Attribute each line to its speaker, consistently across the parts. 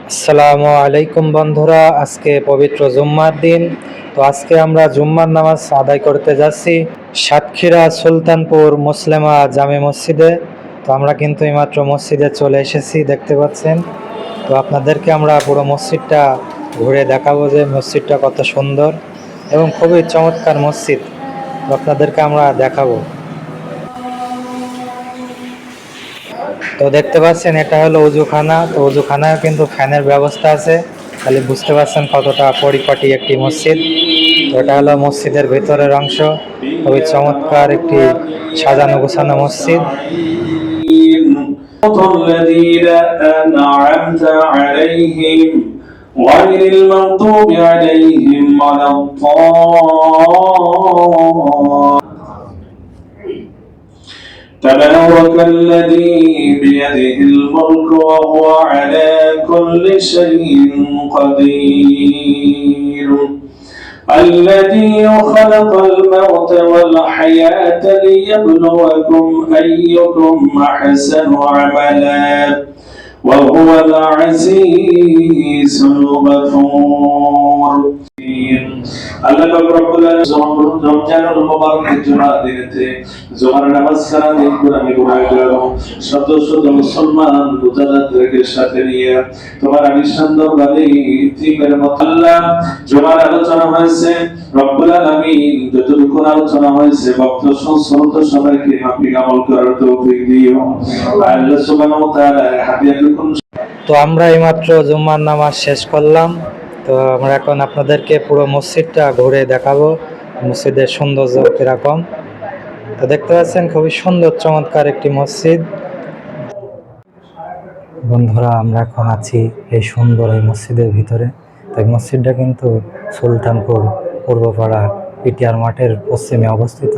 Speaker 1: আসসালামু আলাইকুম বন্ধুরা, আজকে পবিত্র জুম্মার দিন। তো আজকে আমরা জুম্মার নামাজ আদায় করতে যাচ্ছি সাতক্ষীরা সুলতানপুর মুসলিমা জামে মসজিদে। তো আমরা কিন্তু এইমাত্র মসজিদে চলে এসেছি, দেখতে পাচ্ছেন। তো আপনাদেরকে আমরা পুরো মসজিদটা ঘুরে দেখাবো যে মসজিদটা কত সুন্দর এবং খুবই চমৎকার মসজিদ। তো আপনাদেরকে আমরা দেখাবো। তো দেখতে পাচ্ছেন এটা হলো অজুখানা। তো অজুখানায় কিন্তু ফ্যানের ব্যবস্থা আছে, তাহলে বুঝতে পারছেন কতটা পরিপাটি একটি মসজিদ। তো এটা হলো মসজিদের ভেতরের অংশ, খুবই চমৎকার একটি সাজানো গোছানো মসজিদ। غير المغضوب عليهم ولا الضالين. تبارك الذي بيده الملك وهو على كل شيء قدير الذي خلق الموت والحياة ليبلوكم أيكم أحسن عملا وهو العزيز الغفور. আল্লাহ পাক রব্বুল আলামিন রমজানুল মুবারকের জুমার দিনেতে জুমার নামাজ সারা দিন কোরআনে গুনাহগার শত শত মুসলমান রোজাদারদেরকে সাথে নিয়ে তোমার আবিষ্কার দরবারে ইতিমের মতাল্লাহ জুমার আলোচনা হয়েছে। রব্বুল আলামিন যতটুকু আলোচনা হয়েছে ভক্ত শ্রোতা সবাইকে মাফিক আমল করার তৌফিক দিও আল্লাহ সুবহানাহু ওয়া তাআলা হাদিয়াতুকুম। তো আমরা এইমাত্র জুমার নামাজ শেষ করলাম। তো আমরা এখন আপনাদেরকে পুরো মসজিদটা ঘুরে দেখাবো, মসজিদের সৌন্দর্য কিরকম। তো দেখতে পাচ্ছেন খুবই সুন্দর চমৎকার একটি মসজিদ। বন্ধুরা, আমরা এখন আছি এই সুন্দর এই মসজিদের ভিতরে। তো এই মসজিদটা কিন্তু সুলতানপুর পূর্বপাড়া পিটিআর মাঠের পশ্চিমে অবস্থিত,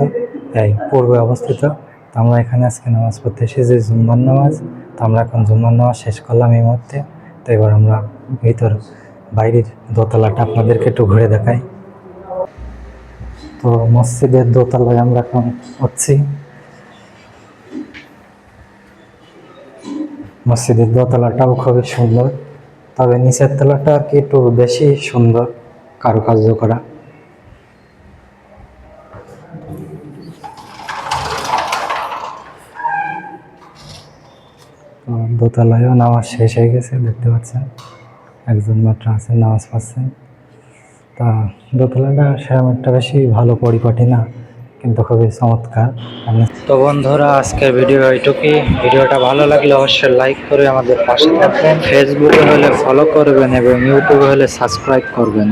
Speaker 1: এই পূর্বে অবস্থিত। তো আমরা এখানে আজকে নামাজ পড়তে এসেছি জুম্মার নামাজ। তো আমরা এখন জুম্মার নামাজ শেষ করলাম এই মুহূর্তে। তো এবার আমরা বাইরের দোতলাটা আপনাদেরকে একটু ঘুরে দেখাই। তো মসজিদের দোতলায় আমরা এখন হচ্ছি। মসজিদের দোতলাটাও খুবই সুন্দর, তবে নিচের তলাটা আর কি একটু বেশি সুন্দর কারুকার্য করা। দোতলায়ও নামাজ শেষ হয়ে গেছে, দেখতে পাচ্ছেন একজন মাত্র আছেন নামাজ পড়ছেন। তা দোতলাটা সেরকম একটা বেশি ভালো পরিপাটি না, কিন্তু খুবই চমৎকার। তো বন্ধুরা, আজকের ভিডিও এইটুকুই। ভিডিওটা ভালো লাগলে অবশ্যই লাইক করে আমাদের পাশে থাকবেন। ফেসবুকে হলে ফলো করবেন এবং ইউটিউবে হলে সাবস্ক্রাইব করবেন।